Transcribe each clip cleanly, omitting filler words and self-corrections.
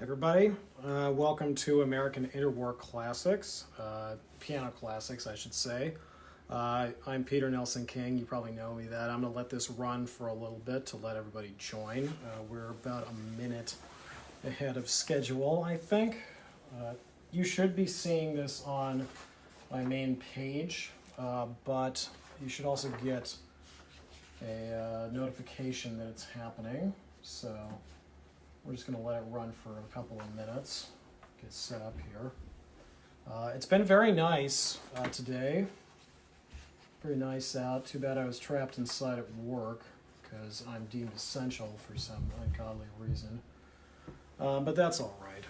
Everybody, welcome to American Interwar Classics, piano classics, I should say. I'm Peter Nelson King. You probably know me that. I'm going to let this run for a little bit to let everybody join. We're about a minute ahead of schedule, I think. You should be seeing this on my main page, but you should also get a notification that it's happening. So we're just going to let it run for a couple of minutes, get set up here. It's been very nice today. Very nice out. Too bad I was trapped inside at work because I'm deemed essential for some ungodly reason. But that's all right.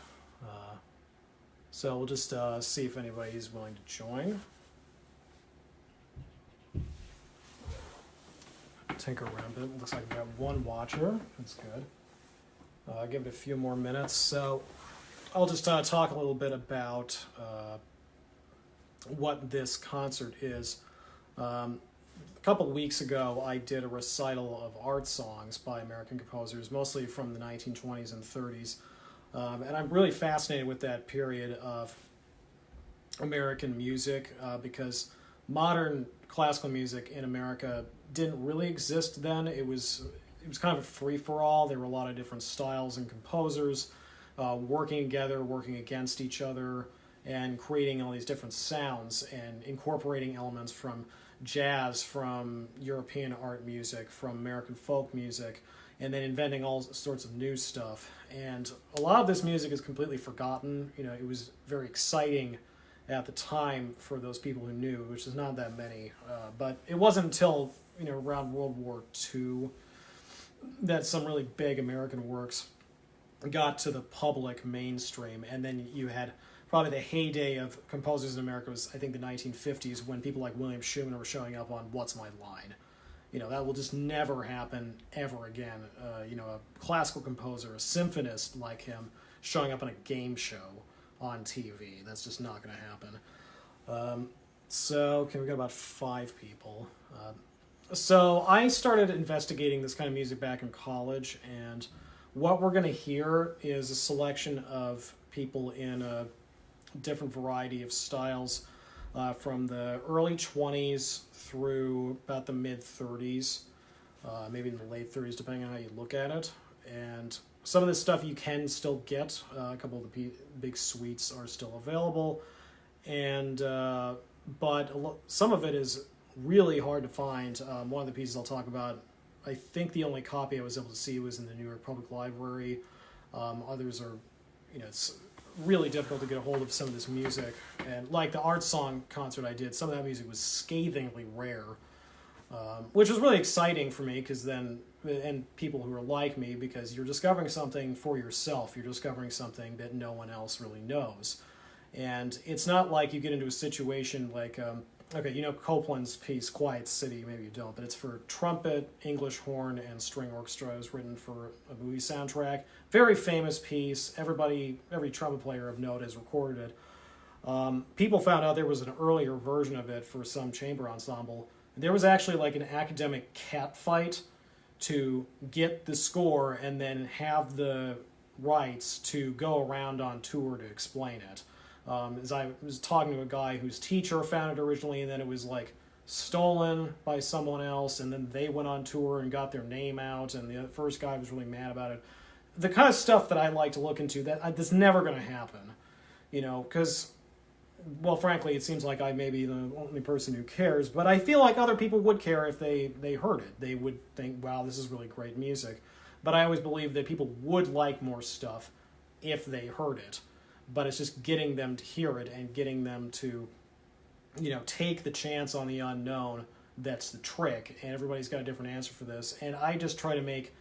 So we'll just see if anybody's willing to join. Tinker around a bit. Looks like we got one watcher. That's good. Give it a few more minutes. So I'll just talk a little bit about what this concert is. A couple weeks ago, I did a recital of art songs by American composers, mostly from the 1920s and 30s. And I'm really fascinated with that period of American music because modern classical music in America didn't really exist then. It was kind of a free-for-all. There were a lot of different styles and composers working together, working against each other, and creating all these different sounds and incorporating elements from jazz, from European art music, from American folk music, and then inventing all sorts of new stuff. And a lot of this music is completely forgotten. You know, it was very exciting at the time for those people who knew, which is not that many. But it wasn't until, around World War II that some really big American works got to the public mainstream. And then you had probably the heyday of composers in America was, I think, the 1950s, when people like William Schumann were showing up on What's My Line. That will just never happen ever again. A classical composer, a symphonist like him, showing up on a game show on TV. That's just not going to happen. Okay, we got about 5 people. So I started investigating this kind of music back in college, and what we're going to hear is a selection of people in a different variety of styles from the early 20s through about the mid-30s, maybe in the late 30s, depending on how you look at it. And some of this stuff you can still get. A couple of the big suites are still available, and but some of it is really hard to find. One of the pieces I'll talk about, I think the only copy I was able to see was in the New York Public Library. Others are, it's really difficult to get a hold of some of this music. And like the art song concert I did, some of that music was scathingly rare, which was really exciting for me because then, and people who are like me, because you're discovering something for yourself. You're discovering something that no one else really knows. And it's not like you get into a situation like, Copland's piece, Quiet City, maybe you don't, but it's for trumpet, English horn, and string orchestra. It was written for a movie soundtrack. Very famous piece. Every trumpet player of note has recorded it. People found out there was an earlier version of it for some chamber ensemble. There was actually like an academic cat fight to get the score and then have the rights to go around on tour to explain it. As I was talking to a guy whose teacher found it originally, and then it was like stolen by someone else, and then they went on tour and got their name out, and the first guy was really mad about it. The kind of stuff that I like to look into, that's never going to happen, because, well, frankly, it seems like I may be the only person who cares, but I feel like other people would care if they heard it. They would think, wow, this is really great music. But I always believe that people would like more stuff if they heard it. But it's just getting them to hear it and getting them to, take the chance on the unknown. That's the trick, and everybody's got a different answer for this. And I just try to make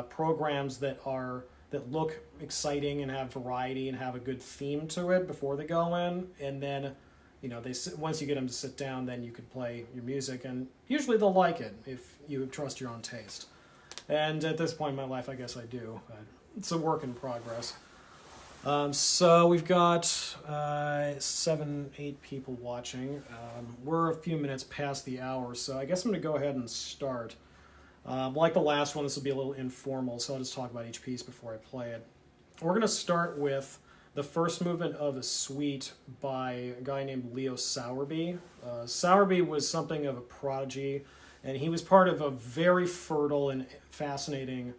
programs that look exciting and have variety and have a good theme to it before they go in. And then, once you get them to sit down, then you can play your music, and usually they'll like it if you trust your own taste. And at this point in my life, I guess I do. But it's a work in progress. So we've got 7, 8 people watching. We're a few minutes past the hour, so I guess I'm going to go ahead and start. Like the last one, this will be a little informal, so I'll just talk about each piece before I play it. we're going to start with the first movement of a suite by a guy named Leo Sowerby. Sowerby was something of a prodigy, and he was part of a very fertile and fascinating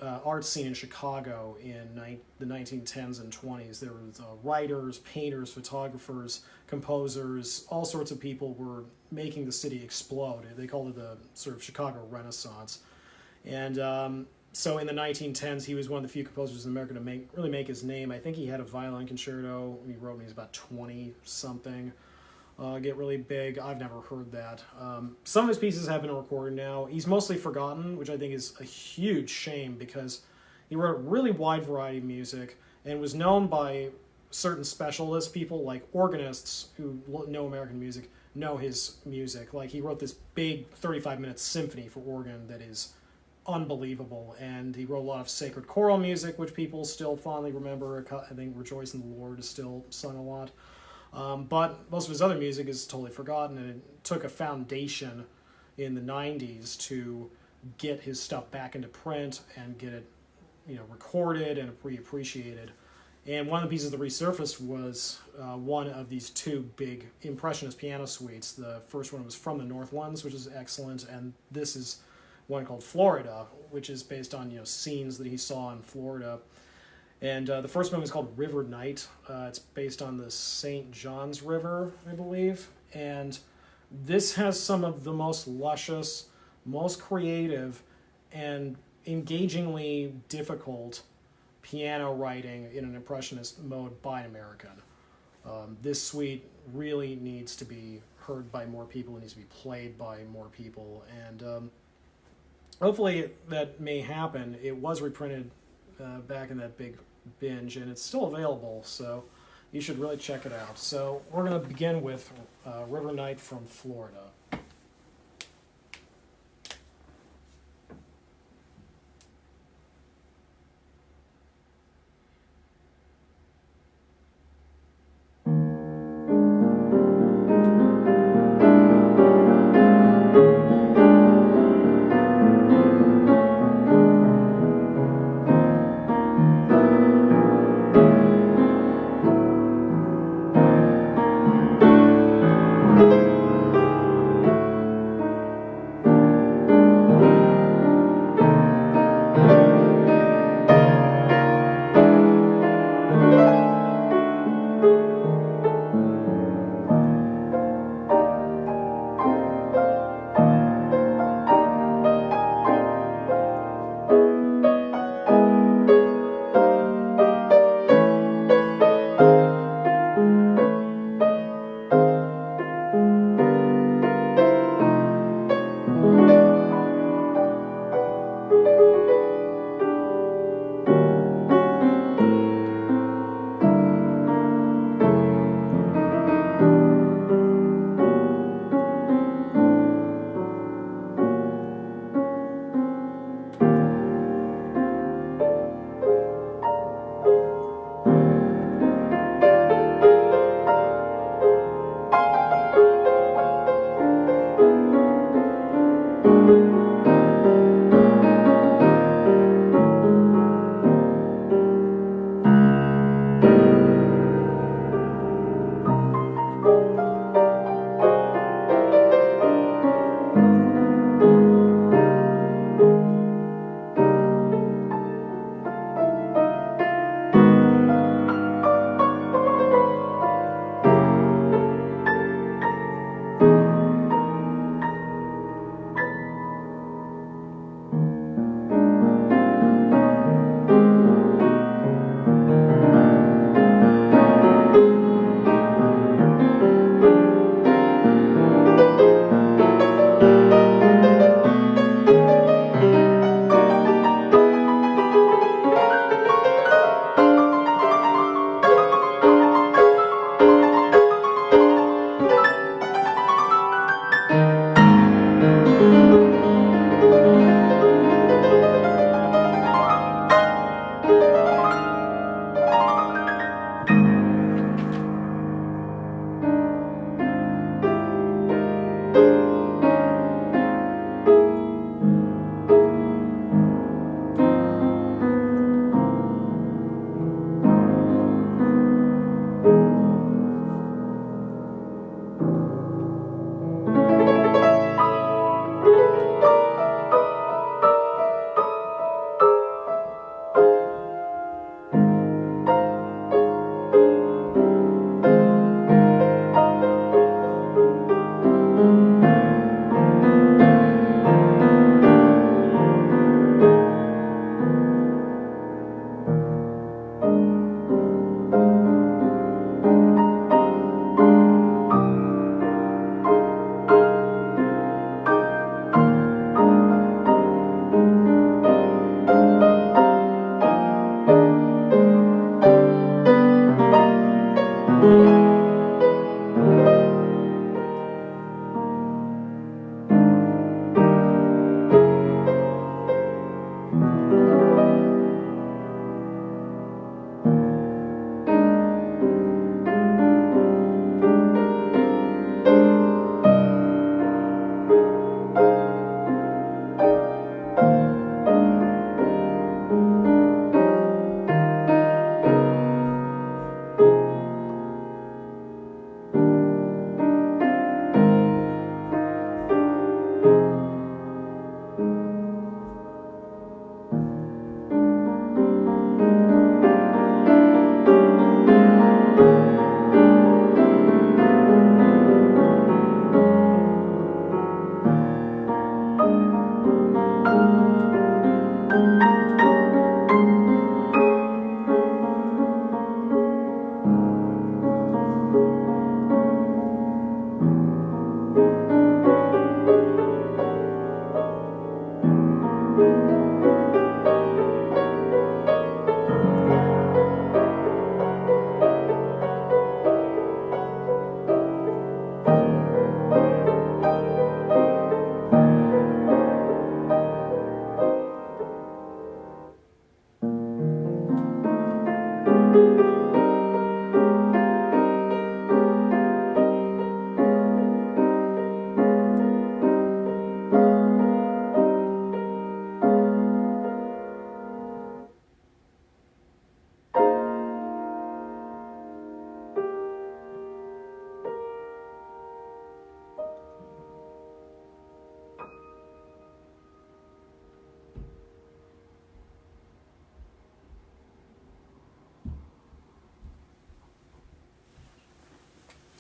art scene in Chicago in the 1910s and 20s. There was writers, painters, photographers, composers, all sorts of people were making the city explode. They called it the sort of Chicago Renaissance. And so in the 1910s, he was one of the few composers in America to really make his name. I think he had a violin concerto he wrote when he was about 20-something. Get really big. I've never heard that. Some of his pieces have been recorded now. He's mostly forgotten, which I think is a huge shame because he wrote a really wide variety of music and was known by certain specialist people like organists who know American music, know his music. Like he wrote this big 35-minute symphony for organ that is unbelievable, and he wrote a lot of sacred choral music, which people still fondly remember. I think Rejoice in the Lord is still sung a lot. But most of his other music is totally forgotten, and it took a foundation in the 90s to get his stuff back into print and get it, recorded and reappreciated. And one of the pieces that resurfaced was one of these two big Impressionist piano suites. The first one was From the Northlands, which is excellent, and this is one called Florida, which is based on scenes that he saw in Florida. And the first one is called River Night. It's based on the St. Johns River, I believe. And this has some of the most luscious, most creative, and engagingly difficult piano writing in an impressionist mode by an American. This suite really needs to be heard by more people. It needs to be played by more people. And hopefully that may happen. It was reprinted back in that big binge, and it's still available, so you should really check it out. So we're going to begin with River Night from Florida.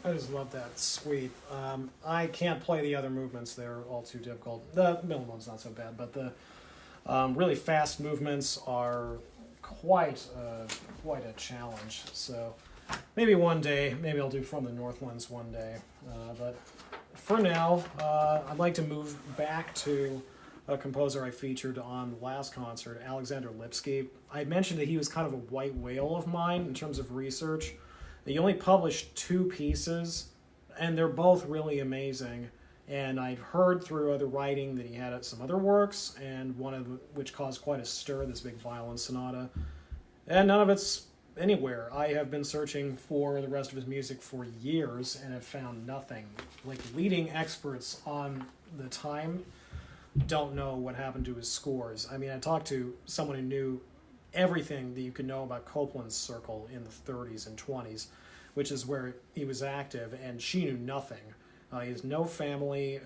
I just love that suite. I can't play the other movements; they're all too difficult. The middle one's not so bad, but the really fast movements are quite a challenge. So maybe one day, maybe I'll do From the Northlands one day. But for now, I'd like to move back to a composer I featured on the last concert, Alexander Lipsky. I mentioned that he was kind of a white whale of mine in terms of research. He only published 2 pieces, and they're both really amazing. And I'd heard through other writing that he had some other works, and one of which caused quite a stir, this big violin sonata. And none of it's anywhere. I have been searching for the rest of his music for years and have found nothing. Like, leading experts on the time don't know what happened to his scores. I mean, I talked to someone who knew everything that you could know about Copland's circle in the 30s and 20s, which is where he was active, and she knew nothing. He has no family,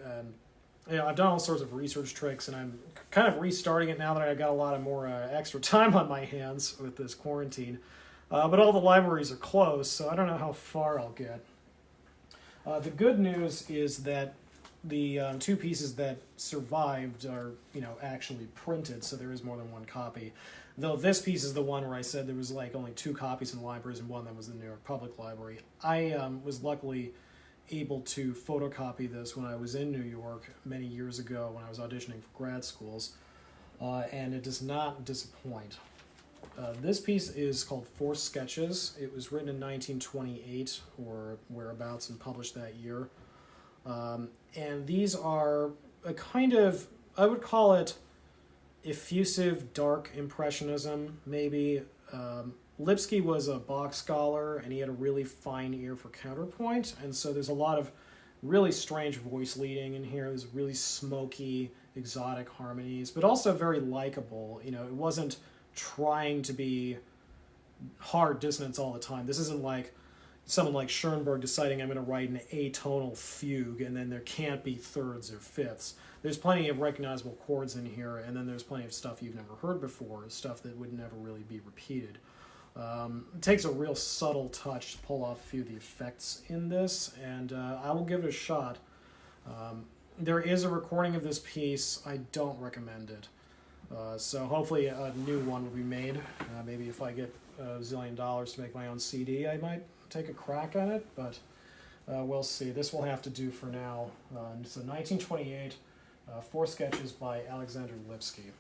and I've done all sorts of research tricks, and I'm kind of restarting it now that I've got a lot of more extra time on my hands with this quarantine. But all the libraries are closed, so I don't know how far I'll get. The good news is that the 2 pieces that survived are, actually printed, so there is more than one copy. Though this piece is the one where I said there was like only 2 copies in libraries and one that was in the New York Public Library. I was luckily able to photocopy this when I was in New York many years ago when I was auditioning for grad schools, and it does not disappoint. This piece is called 4 Sketches. It was written in 1928 or whereabouts and published that year. And these are a kind of, I would call it effusive, dark impressionism, maybe. Lipsky was a Bach scholar, and he had a really fine ear for counterpoint, and so there's a lot of really strange voice leading in here. There's really smoky, exotic harmonies, but also very likable. It wasn't trying to be hard dissonance all the time. This isn't like someone like Schoenberg deciding I'm going to write an atonal fugue and then there can't be thirds or fifths. There's plenty of recognizable chords in here, and then there's plenty of stuff you've never heard before, stuff that would never really be repeated. It takes a real subtle touch to pull off a few of the effects in this, and I will give it a shot. There is a recording of this piece. I don't recommend it. So hopefully a new one will be made. Maybe if I get $1 zillion to make my own CD, I might take a crack at it, but we'll see. This will have to do for now. So 1928, 4 Sketches by Alexander Lipsky.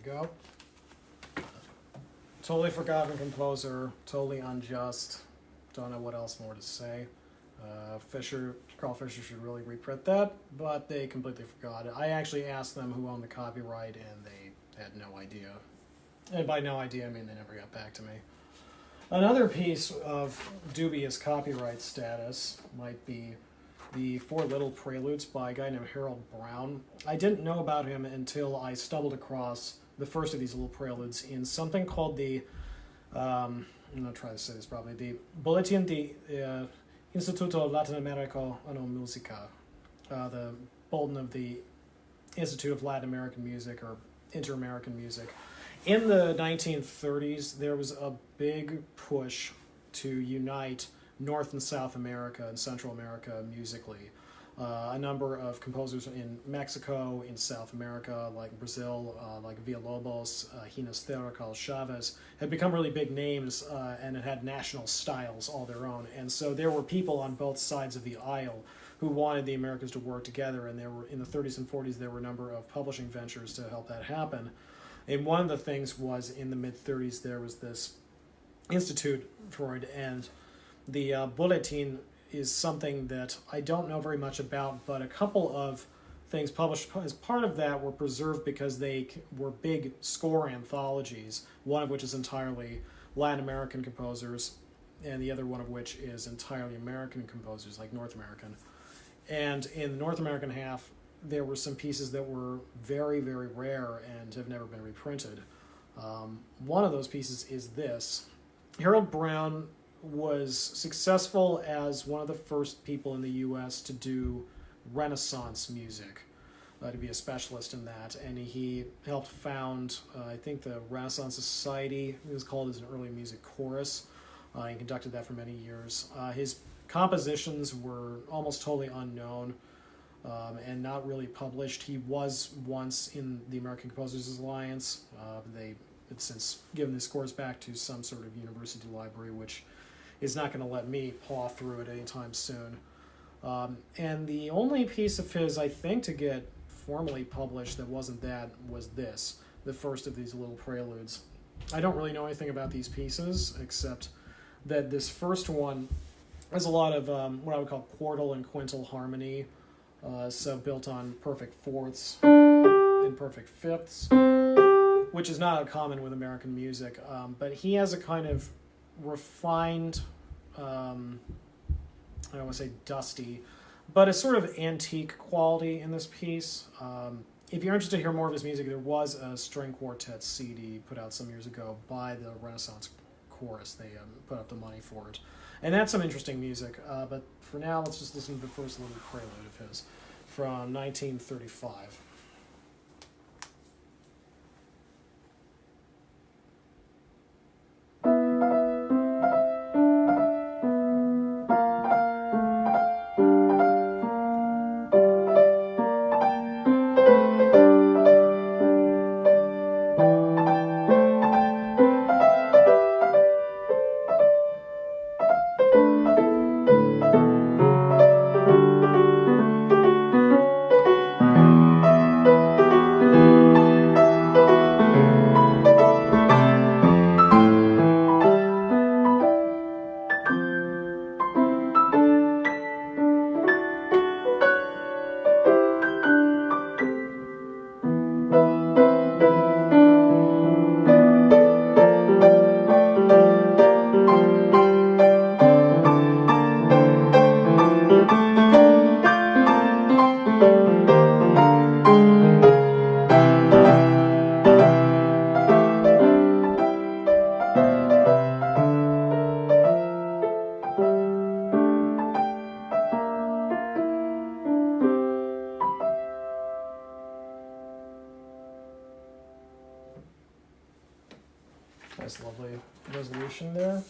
Go. Totally forgotten composer, totally unjust. Don't know what else more to say. Carl Fischer should really reprint that, but they completely forgot it. I actually asked them who owned the copyright, and they had no idea. And by no idea, I mean they never got back to me. Another piece of dubious copyright status might be the Four Little Preludes by a guy named Harold Brown. I didn't know about him until I stumbled across the first of these little preludes in something called the, I'm going to try to say this probably, the Boletín de Instituto Latinoamerico Ano Musica, the bulletin of the Institute of Latin American Music or Inter-American Music. In the 1930s, there was a big push to unite North and South America and Central America musically. A number of composers in Mexico, in South America, like Brazil, like Villalobos, Ginastera, Carlos Chavez, had become really big names and it had national styles all their own. And so there were people on both sides of the aisle who wanted the Americas to work together, and there were, in the 30s and 40s, there were a number of publishing ventures to help that happen. And one of the things was in the mid-30s there was this institute for it, and the Bulletin is something that I don't know very much about, but a couple of things published as part of that were preserved because they were big score anthologies, one of which is entirely Latin American composers, and the other one of which is entirely American composers, like North American. And in the North American half, there were some pieces that were very, very rare and have never been reprinted. One of those pieces is this. Harold Brown was successful as one of the first people in the U.S. to do Renaissance music, to be a specialist in that, and he helped found, I think, the Renaissance Society. It was called as an early music chorus. He conducted that for many years. His compositions were almost totally unknown and not really published. He was once in the American Composers Alliance. They had since given the scores back to some sort of university library, which is not going to let me paw through it anytime soon. And the only piece of his, I think, to get formally published that wasn't that was this, the first of these little preludes. I don't really know anything about these pieces, except that this first one has a lot of what I would call quartal and quintal harmony, so built on perfect fourths and perfect fifths, which is not uncommon with American music, but he has a kind of refined, I don't want to say dusty, but a sort of antique quality in this piece. If you're interested to hear more of his music, there was a string quartet CD put out some years ago by the Renaissance Chorus. They put up the money for it. And that's some interesting music, but for now, let's just listen to the first little prelude of his from 1935. variation there.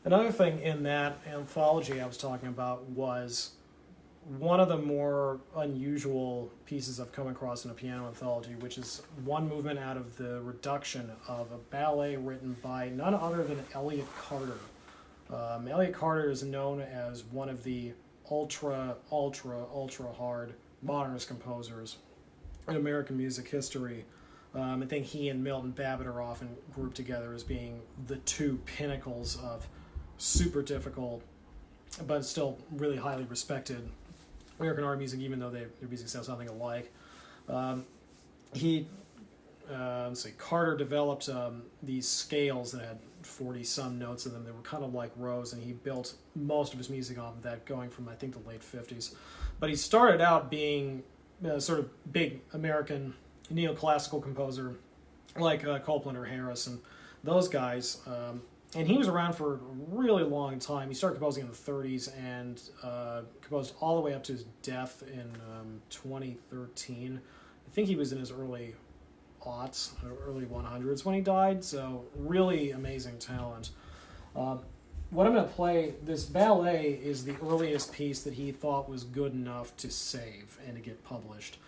Another thing in that anthology I was talking about was one of the more unusual pieces I've come across in a piano anthology, which is one movement out of the reduction of a ballet written by none other than Elliott Carter. Elliott Carter is known as one of the ultra hard modernist composers in American music history. I think he and Milton Babbitt are often grouped together as being the two pinnacles of super difficult, but still really highly respected American art music, even though their music sounds nothing alike. Carter developed these scales that had 40-some notes in them. They were kind of like rows, and he built most of his music on that, going from, I think, the late 50s. But he started out being a sort of big American neoclassical composer like Copland or Harris and those guys. And he was around for a really long time. He started composing in the 30s and composed all the way up to his death in 2013. I think he was in his early aughts, early 100s when he died, so really amazing talent. What I'm going to play, this ballet is the earliest piece that he thought was good enough to save and to get published.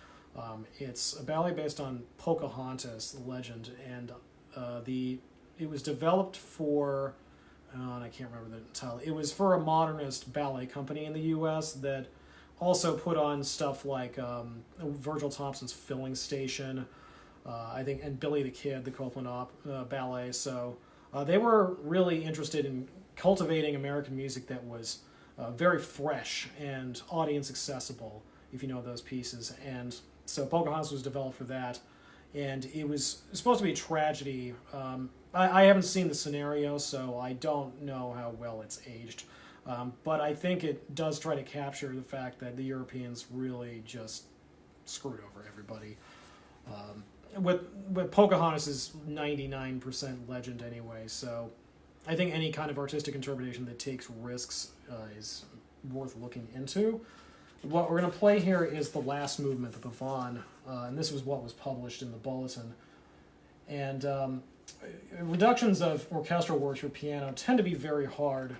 It's a ballet based on Pocahontas, the legend, and it was developed for, and I can't remember the title, it was for a modernist ballet company in the U.S. that also put on stuff like Virgil Thompson's Filling Station, I think, and Billy the Kid, the Copland ballet. So they were really interested in cultivating American music that was very fresh and audience accessible, if you know those pieces. And so Pocahontas was developed for that. And it was supposed to be a tragedy. I haven't seen the scenario, so I don't know how well it's aged. But I think it does try to capture the fact that the Europeans really just screwed over everybody. With Pocahontas is 99% legend anyway, so I think any kind of artistic interpretation that takes risks is worth looking into. What we're going to play here is the last movement, the Pavane, and this was what was published in the Bulletin. And reductions of orchestral works for piano tend to be very hard.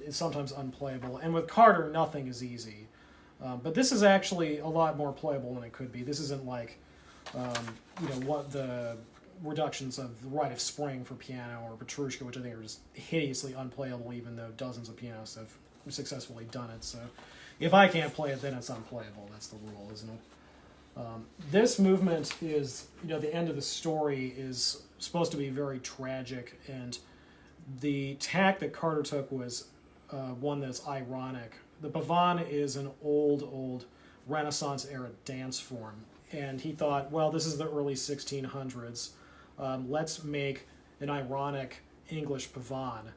It's sometimes unplayable, and with Carter, nothing is easy. But this is actually a lot more playable than it could be. This isn't like what the reductions of the Rite of Spring for piano or Petrushka, which I think are just hideously unplayable, even though dozens of pianists have successfully done it. So if I can't play it, then it's unplayable. That's the rule, isn't it? This movement is, the end of the story is supposed to be very tragic, and the tack that Carter took was one that's ironic. The Pavane is an old Renaissance-era dance form, and he thought, well, this is the early 1600s. Let's make an ironic English Pavane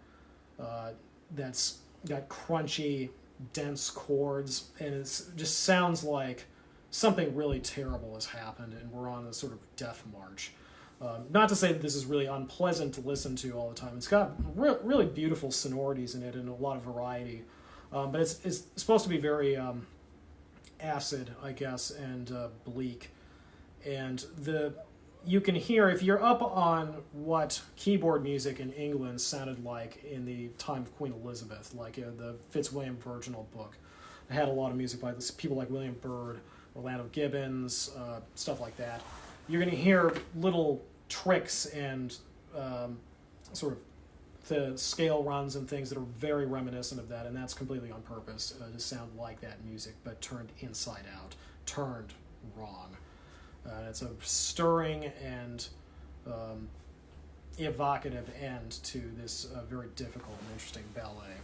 that's got crunchy, dense chords, and it just sounds like something really terrible has happened, and we're on a sort of death march. Not to say that this is really unpleasant to listen to all the time. It's got really beautiful sonorities in it and a lot of variety, but it's supposed to be very acid, I guess, and bleak. And you can hear, if you're up on what keyboard music in England sounded like in the time of Queen Elizabeth, like the Fitzwilliam Virginal book. It had a lot of music by people like William Byrd, Orlando Gibbons, stuff like that. You're going to hear little tricks and sort of the scale runs and things that are very reminiscent of that, and that's completely on purpose to sound like that music, but turned inside out, turned wrong. It's a stirring and evocative end to this very difficult and interesting ballet.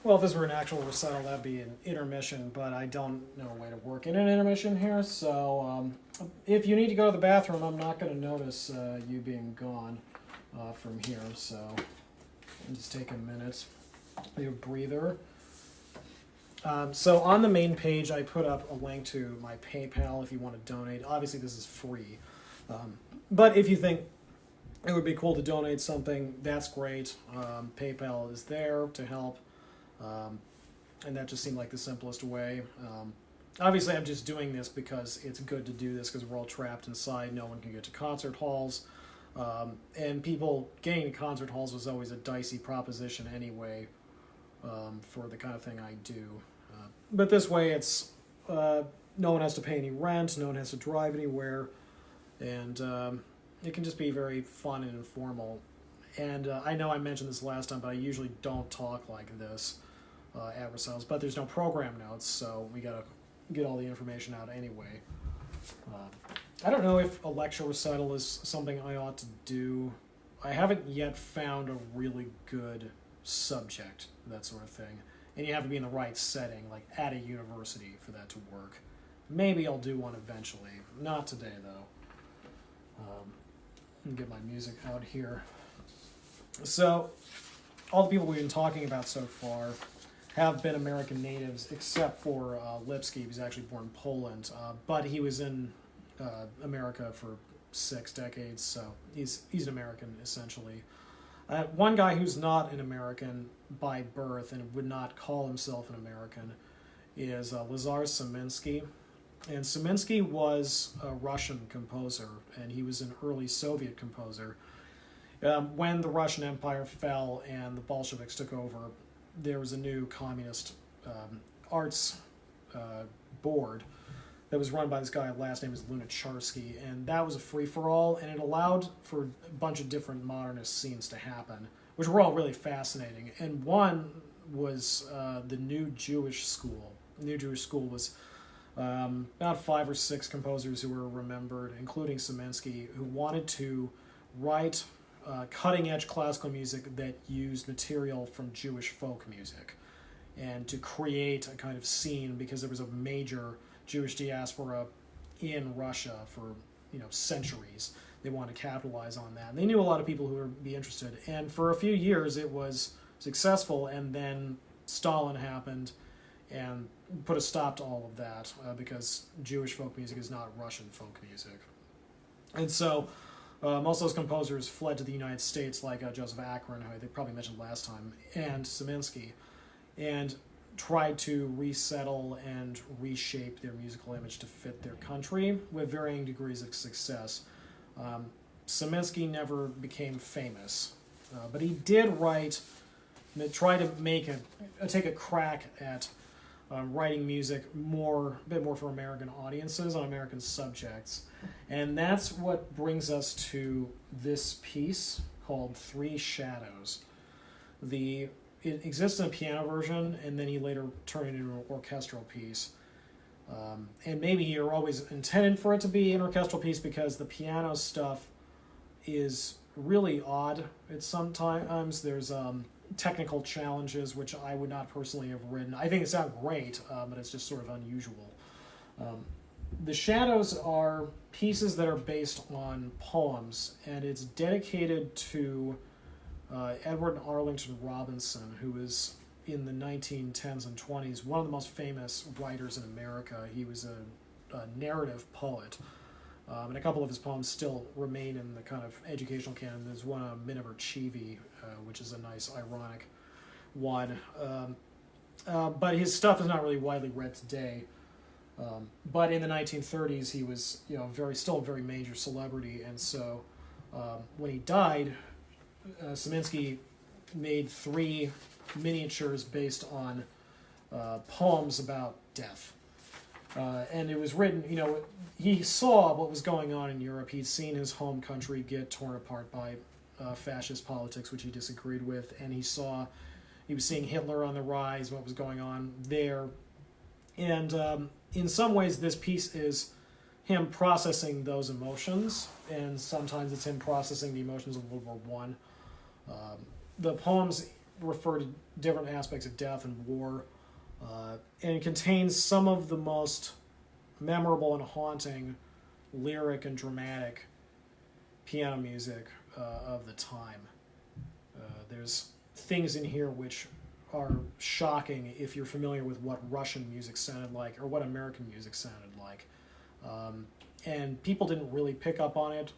Well, if this were an actual recital, that'd be an intermission, but I don't know a way to work in an intermission here, so if you need to go to the bathroom, I'm not going to notice you being gone from here, so just take a minute. Your breather. So on the main page, I put up a link to my PayPal if you want to donate. Obviously, this is free, but if you think it would be cool to donate something, that's great. PayPal is there to help. And that just seemed like the simplest way. Obviously, I'm just doing this because it's good to do this because we're all trapped inside. No one can get to concert halls. And people getting to concert halls was always a dicey proposition anyway for the kind of thing I do. But this way, it's no one has to pay any rent. No one has to drive anywhere. And it can just be very fun and informal. And I know I mentioned this last time, but I usually don't talk like this at recitals, but there's no program notes, so we gotta get all the information out anyway. I don't know if a lecture recital is something I ought to do. I haven't yet found a really good subject, that sort of thing. And you have to be in the right setting, like at a university, for that to work. Maybe I'll do one eventually. Not today, though. Let me get my music out here. So, all the people we've been talking about so far have been American natives, except for Lipsky, who's actually born in Poland, but he was in America for 6 decades, so he's an American, essentially. One guy who's not an American by birth and would not call himself an American is Lazare Saminsky. And Saminsky was a Russian composer, and he was an early Soviet composer. When the Russian Empire fell and the Bolsheviks took over, there was a new communist arts board that was run by this guy, last name is Lunacharsky, and that was a free-for-all, and it allowed for a bunch of different modernist scenes to happen, which were all really fascinating. And one was the New Jewish School. The New Jewish School was about 5 or 6 composers who were remembered, including Saminsky, who wanted to write cutting-edge classical music that used material from Jewish folk music, and to create a kind of scene, because there was a major Jewish diaspora in Russia for centuries. They wanted to capitalize on that. And they knew a lot of people who would be interested, and for a few years it was successful, and then Stalin happened and put a stop to all of that because Jewish folk music is not Russian folk music. And so most of those composers fled to the United States, like Joseph Akron, who they probably mentioned last time, and Saminsky, and tried to resettle and reshape their musical image to fit their country with varying degrees of success. Saminsky never became famous, but he did try to take a crack at writing music a bit more for American audiences on American subjects. And that's what brings us to this piece called 3 Shadows. It exists in a piano version, and then he later turned it into an orchestral piece. And maybe he always intended for it to be an orchestral piece because the piano stuff is really odd. It's sometimes there's technical challenges, which I would not personally have written. I think it sounds great, but it's just sort of unusual. The Shadows are pieces that are based on poems, and it's dedicated to Edward Arlington Robinson, who is in the 1910s and 20s one of the most famous writers in America. He was a narrative poet, and a couple of his poems still remain in the kind of educational canon. There's one on Miniver Cheevy, which is a nice ironic one, but his stuff is not really widely read today. But in the 1930s, he was, still a very major celebrity, and so when he died, Saminsky made 3 miniatures based on poems about death. And it was written, he saw what was going on in Europe. He'd seen his home country get torn apart by fascist politics, which he disagreed with, and he was seeing Hitler on the rise, what was going on there. And in some ways, this piece is him processing those emotions, and sometimes it's him processing the emotions of World War One. The poems refer to different aspects of death and war, and it contains some of the most memorable and haunting lyric and dramatic piano music of the time. There's things in here which are shocking if you're familiar with what Russian music sounded like or what American music sounded like. And people didn't really pick up on it,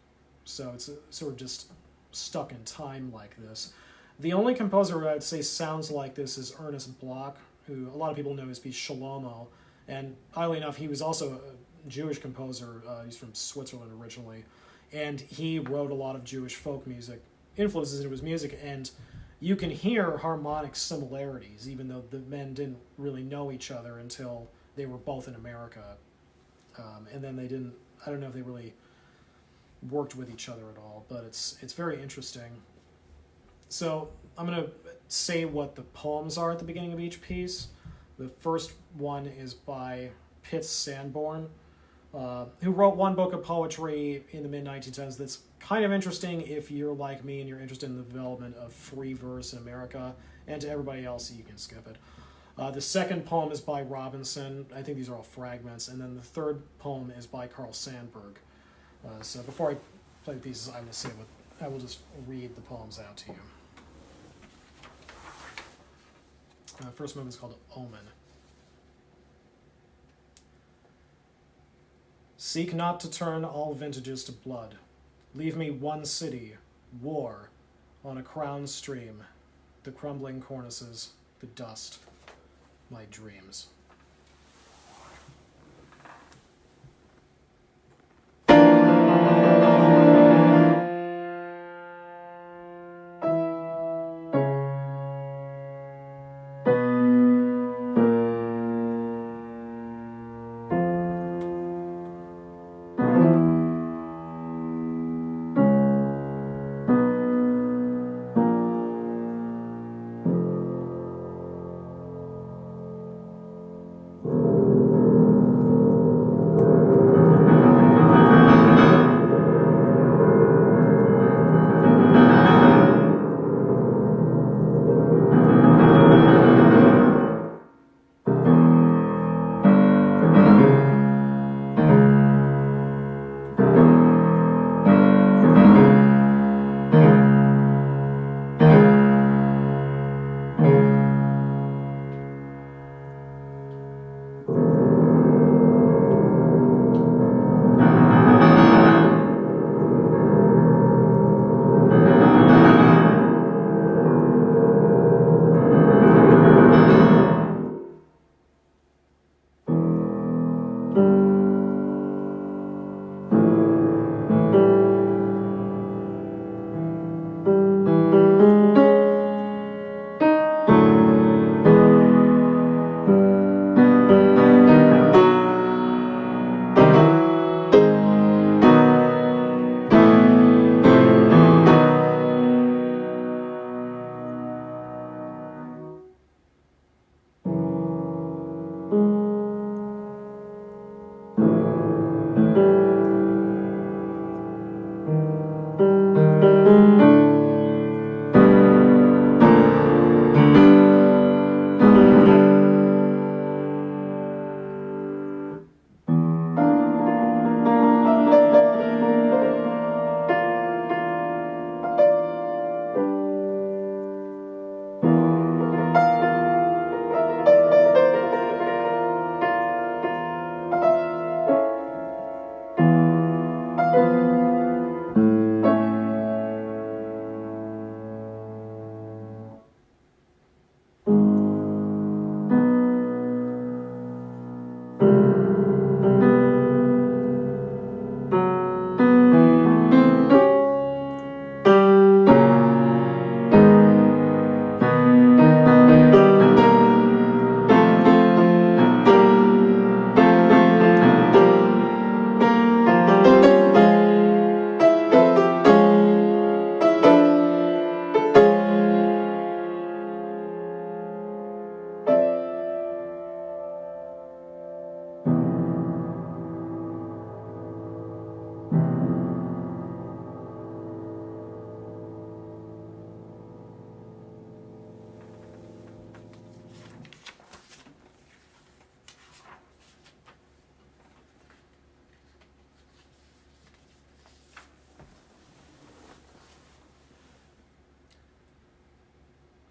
so it's sort of just stuck in time like this. The only composer who I'd say sounds like this is Ernest Bloch, who a lot of people know as being Shlomo, and oddly enough, he was also a Jewish composer. He's from Switzerland originally, and he wrote a lot of Jewish folk music influences into his music, and you can hear harmonic similarities, even though the men didn't really know each other until they were both in America. And then I don't know if they really worked with each other at all, but it's very interesting. So I'm going to say what the poems are at the beginning of each piece. The first one is by Pitts Sanborn, who wrote one book of poetry in the mid-1910s that's kind of interesting if you're like me and you're interested in the development of free verse in America, and to everybody else, you can skip it. The second poem is by Robinson. I think these are all fragments. And then the third poem is by Carl Sandburg. So before I play the pieces, I will just read the poems out to you. First movement is called Omen. Seek not to turn all vintages to blood. Leave me one city, war, on a crown stream, the crumbling cornices, the dust, my dreams.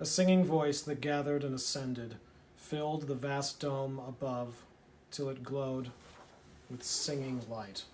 A singing voice that gathered and ascended, filled the vast dome above, till it glowed with singing light.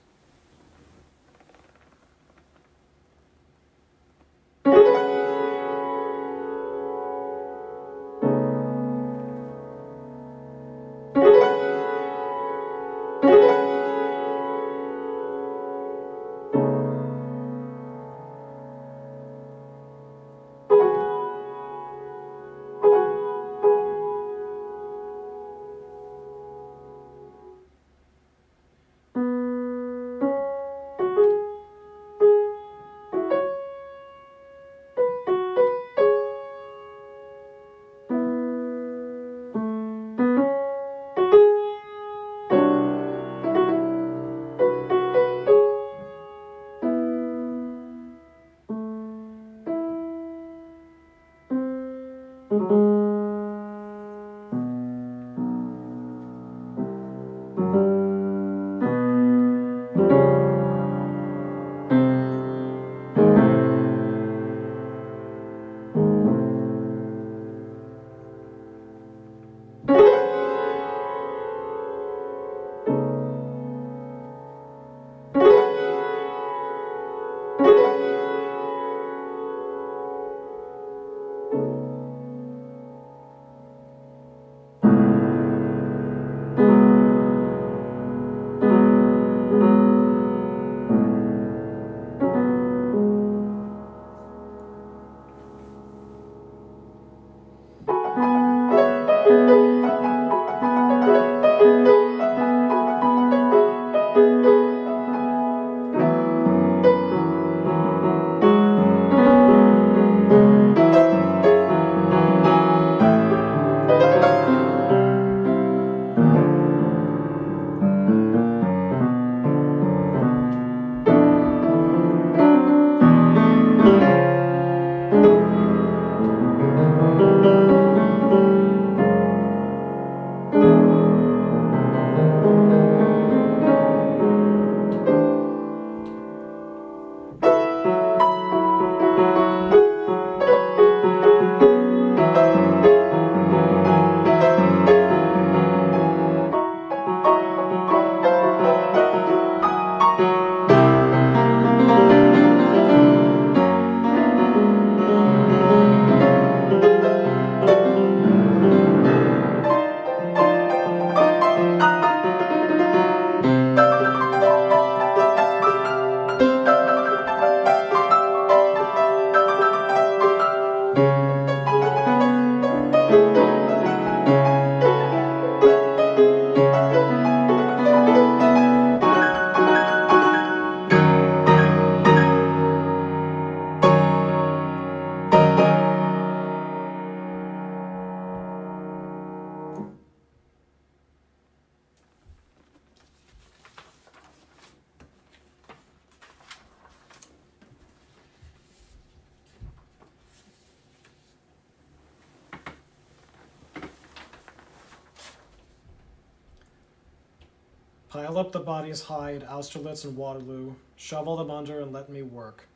Pile up the bodies high at Austerlitz and Waterloo, shovel them under and let me work.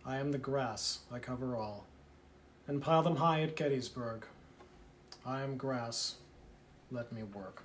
I am the grass, I cover all. And pile them high at Gettysburg. I am grass, let me work.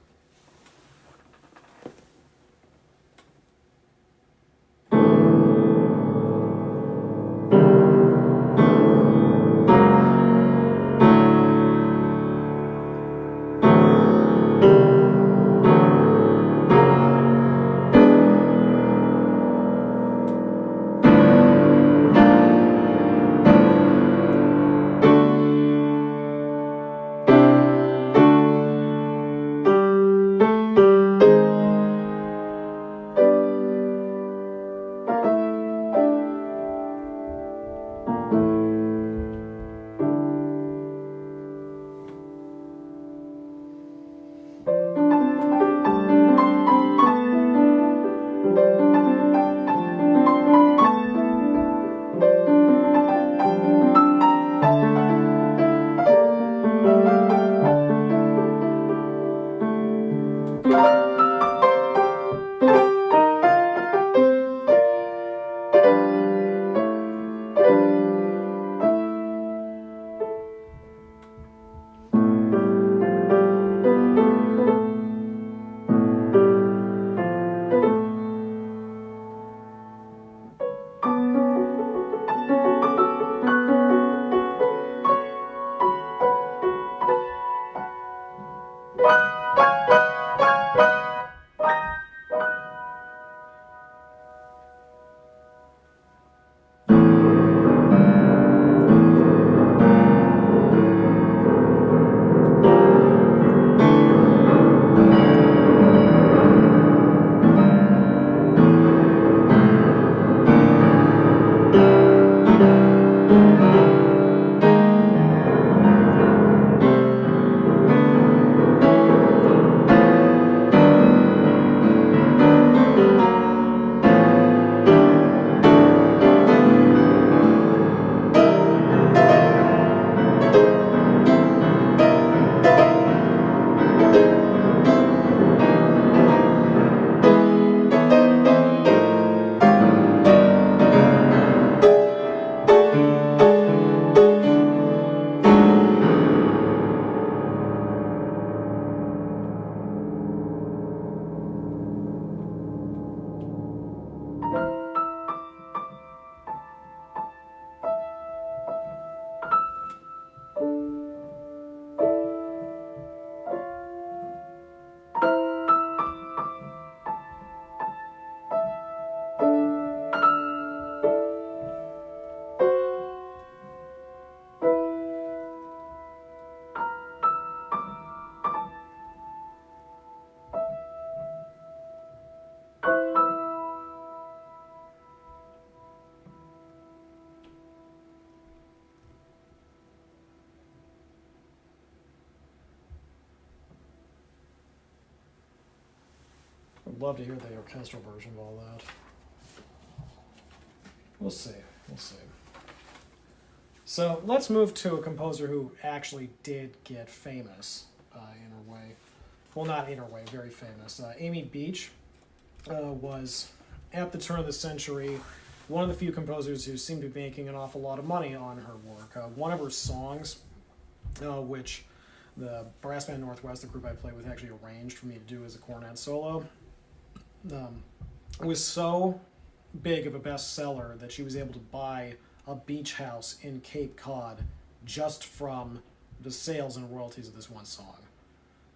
would love to hear the orchestral version of all that. We'll see. We'll see. So let's move to a composer who actually did get famous in her way. Well, not in her way, very famous. Amy Beach was, at the turn of the century, one of the few composers who seemed to be making an awful lot of money on her work. One of her songs, which the Brass Band Northwest, the group I played with, actually arranged for me to do as a cornet solo, was so big of a bestseller that she was able to buy a beach house in Cape Cod just from the sales and royalties of this one song.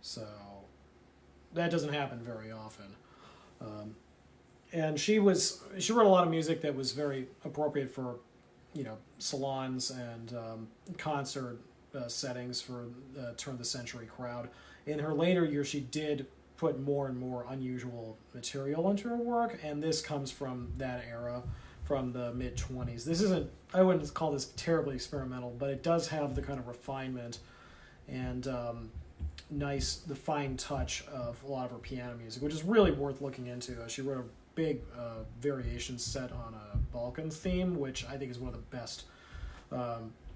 So that doesn't happen very often. And she wrote a lot of music that was very appropriate for, salons and concert settings for the turn of the century crowd. In her later years, she did put more and more unusual material into her work, and this comes from that era, from the mid-20s. This isn't, I wouldn't call this terribly experimental, but it does have the kind of refinement and the fine touch of a lot of her piano music, which is really worth looking into. She wrote a big variation set on a Balkans theme, which I think is one of the best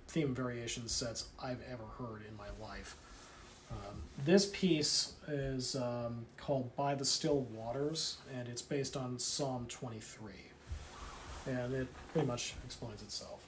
theme variation sets I've ever heard in my life. This piece is called By the Still Waters, and it's based on Psalm 23. And it pretty much explains itself.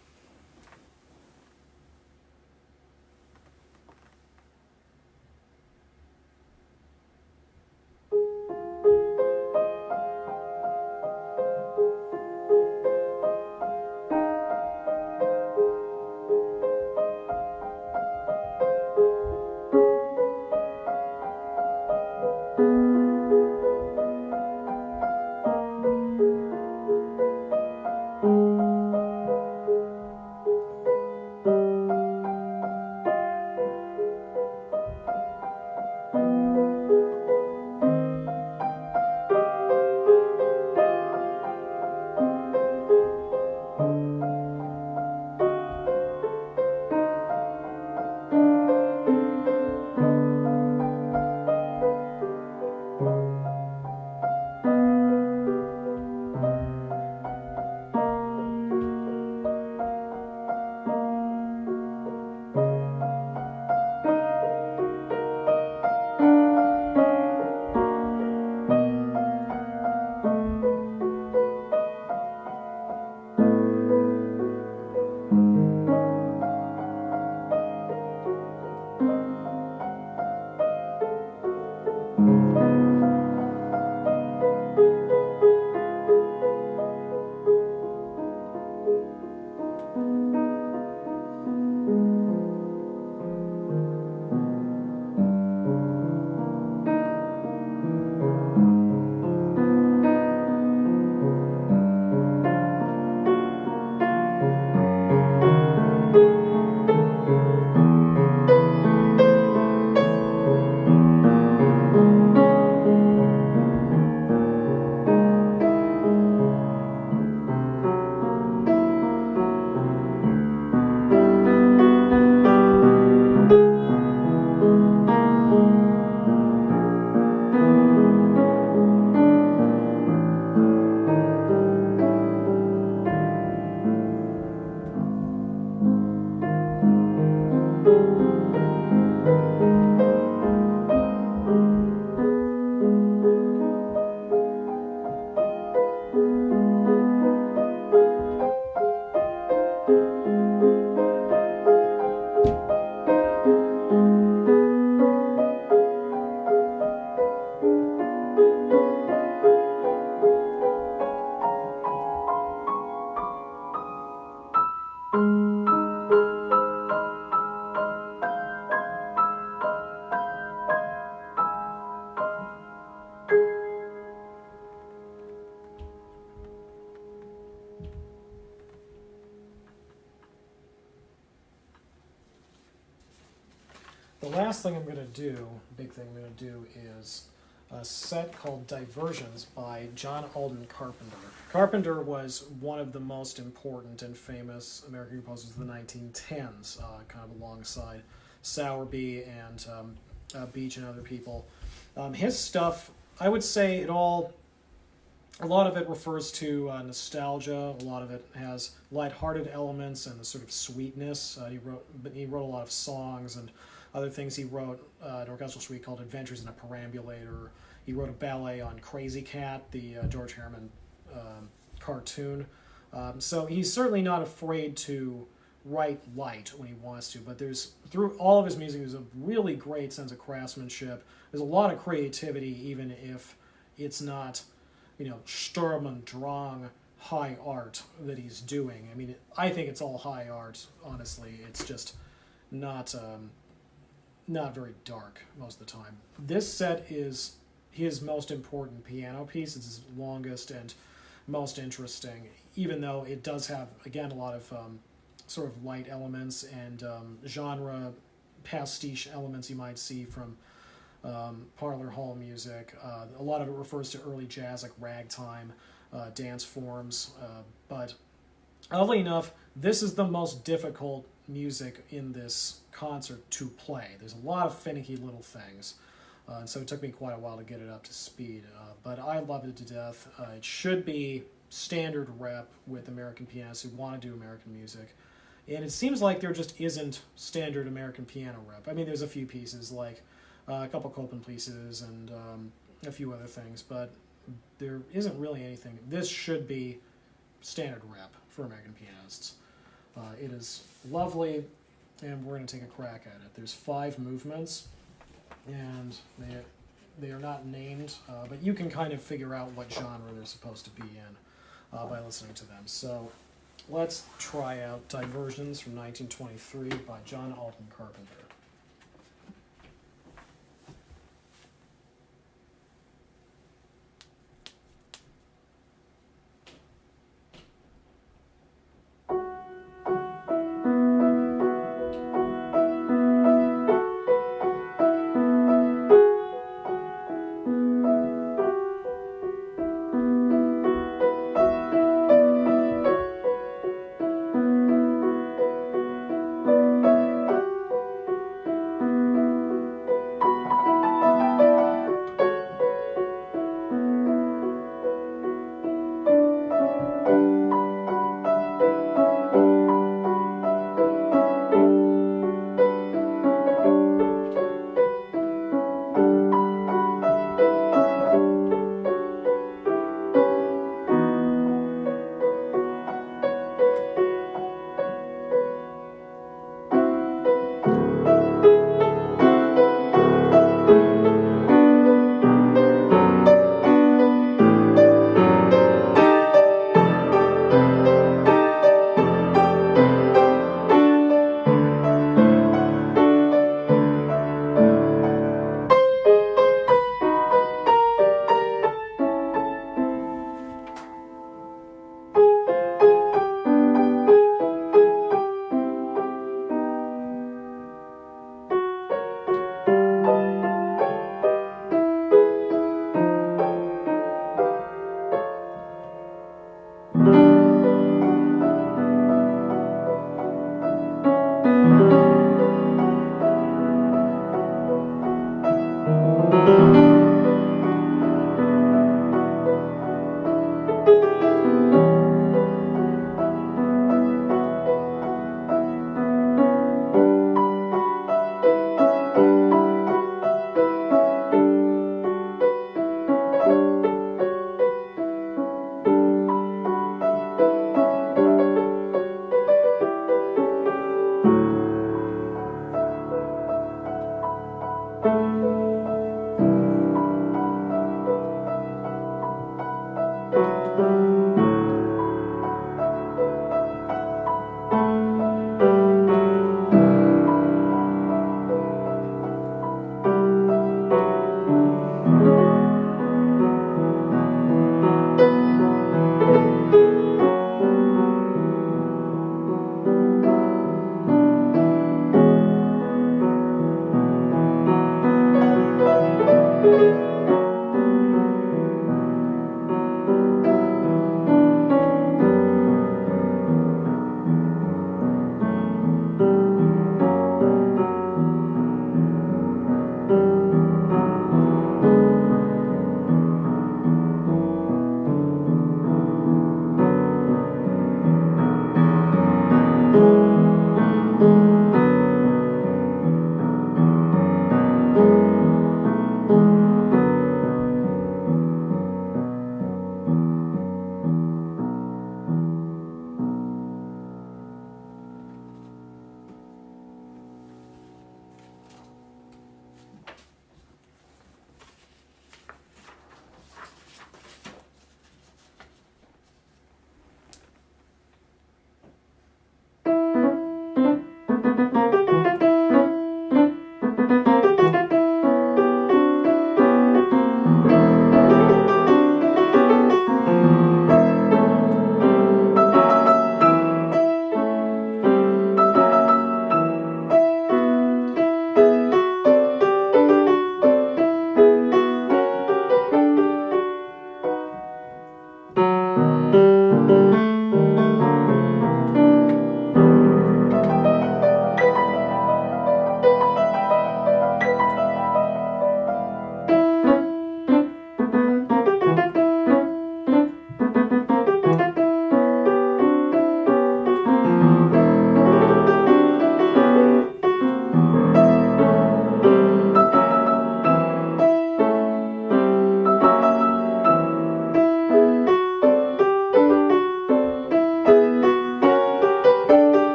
The last thing I'm going to do, big thing I'm going to do, is a set called Diversions by John Alden Carpenter. Carpenter was one of the most important and famous American composers of the 1910s, kind of alongside Sowerby and Beach and other people. His stuff I would say a lot of it refers to nostalgia. A lot of it has lighthearted elements and a sort of sweetness. He wrote a lot of songs and other things. He wrote an orchestral suite called Adventures in a Perambulator. He wrote a ballet on Crazy Cat, the George Herman cartoon. So he's certainly not afraid to write light when he wants to, but through all of his music, there's a really great sense of craftsmanship. There's a lot of creativity, even if it's not, Sturm und Drang high art that he's doing. I mean, I think it's all high art, honestly. It's just not very dark most of the time. This set is his most important piano piece. It's his longest and most interesting, even though it does have, again, a lot of sort of light elements and genre pastiche elements you might see from parlor hall music. A lot of it refers to early jazz, like ragtime, dance forms. But oddly enough, this is the most difficult music in this concert to play. There's a lot of finicky little things. And so it took me quite a while to get it up to speed. But I love it to death. It should be standard rep with American pianists who want to do American music. And it seems like there just isn't standard American piano rep. I mean, there's a few pieces, like a couple Copland pieces and a few other things, but there isn't really anything. This should be standard rep for American pianists. It is lovely, and we're going to take a crack at it. There's 5 movements, and they are not named, but you can kind of figure out what genre they're supposed to be in by listening to them. So let's try out Diversions from 1923 by John Alden Carpenter.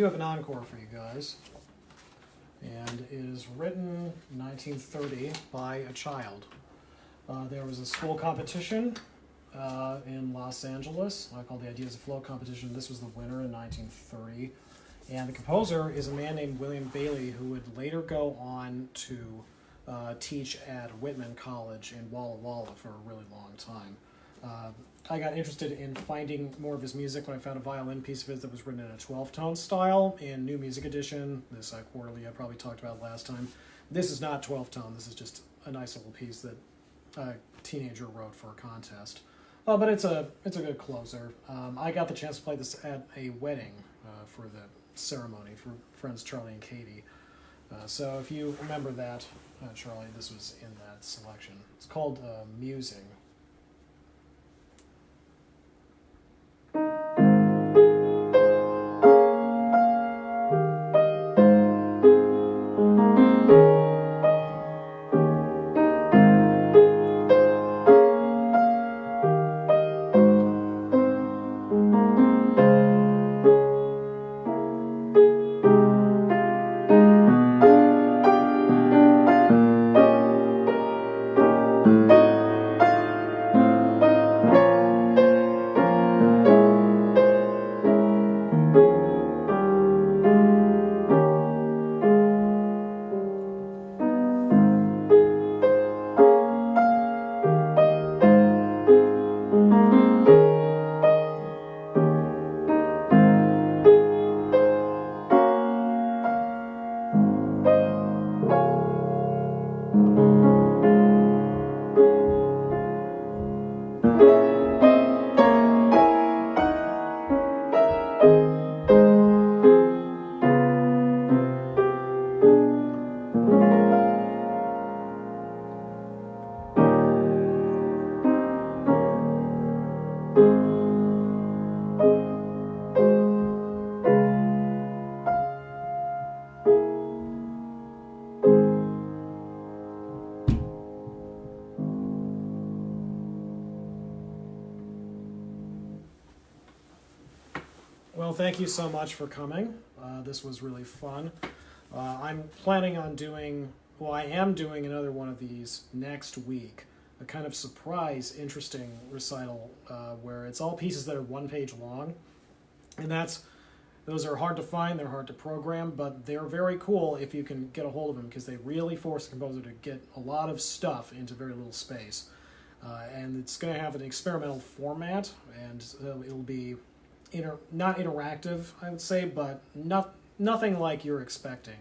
do have an encore for you guys. And it is written in 1930 by a child. There was a school competition in Los Angeles called the Ideas of Flow competition. This was the winner in 1930. And the composer is a man named William Bailey, who would later go on to teach at Whitman College in Walla Walla for a really long time. I got interested in finding more of his music when I found a violin piece of his that was written in a 12-tone style in New Music Edition, this quarterly I probably talked about last time. This is not 12-tone, this is just a nice little piece that a teenager wrote for a contest. But it's a good closer. I got the chance to play this at a wedding for the ceremony for friends Charlie and Katie. So if you remember that, Charlie, this was in that selection. It's called Musing. Well, thank you so much for coming. This was really fun. I'm planning on doing, well, I am doing another one of these next week. A kind of surprise, interesting recital where it's all pieces that are 1 page long. And those are hard to find, they're hard to program, but they're very cool if you can get a hold of them because they really force the composer to get a lot of stuff into very little space. And it's going to have an experimental format, and it'll be not interactive, I would say, but nothing like you're expecting.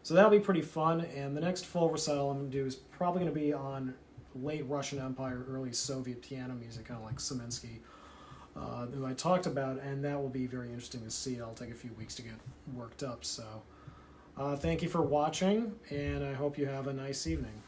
So that'll be pretty fun, and the next full recital I'm going to do is probably going to be on late Russian Empire, early Soviet piano music, kind of like Saminsky, who I talked about, and that will be very interesting to see. It'll take a few weeks to get worked up, so thank you for watching, and I hope you have a nice evening.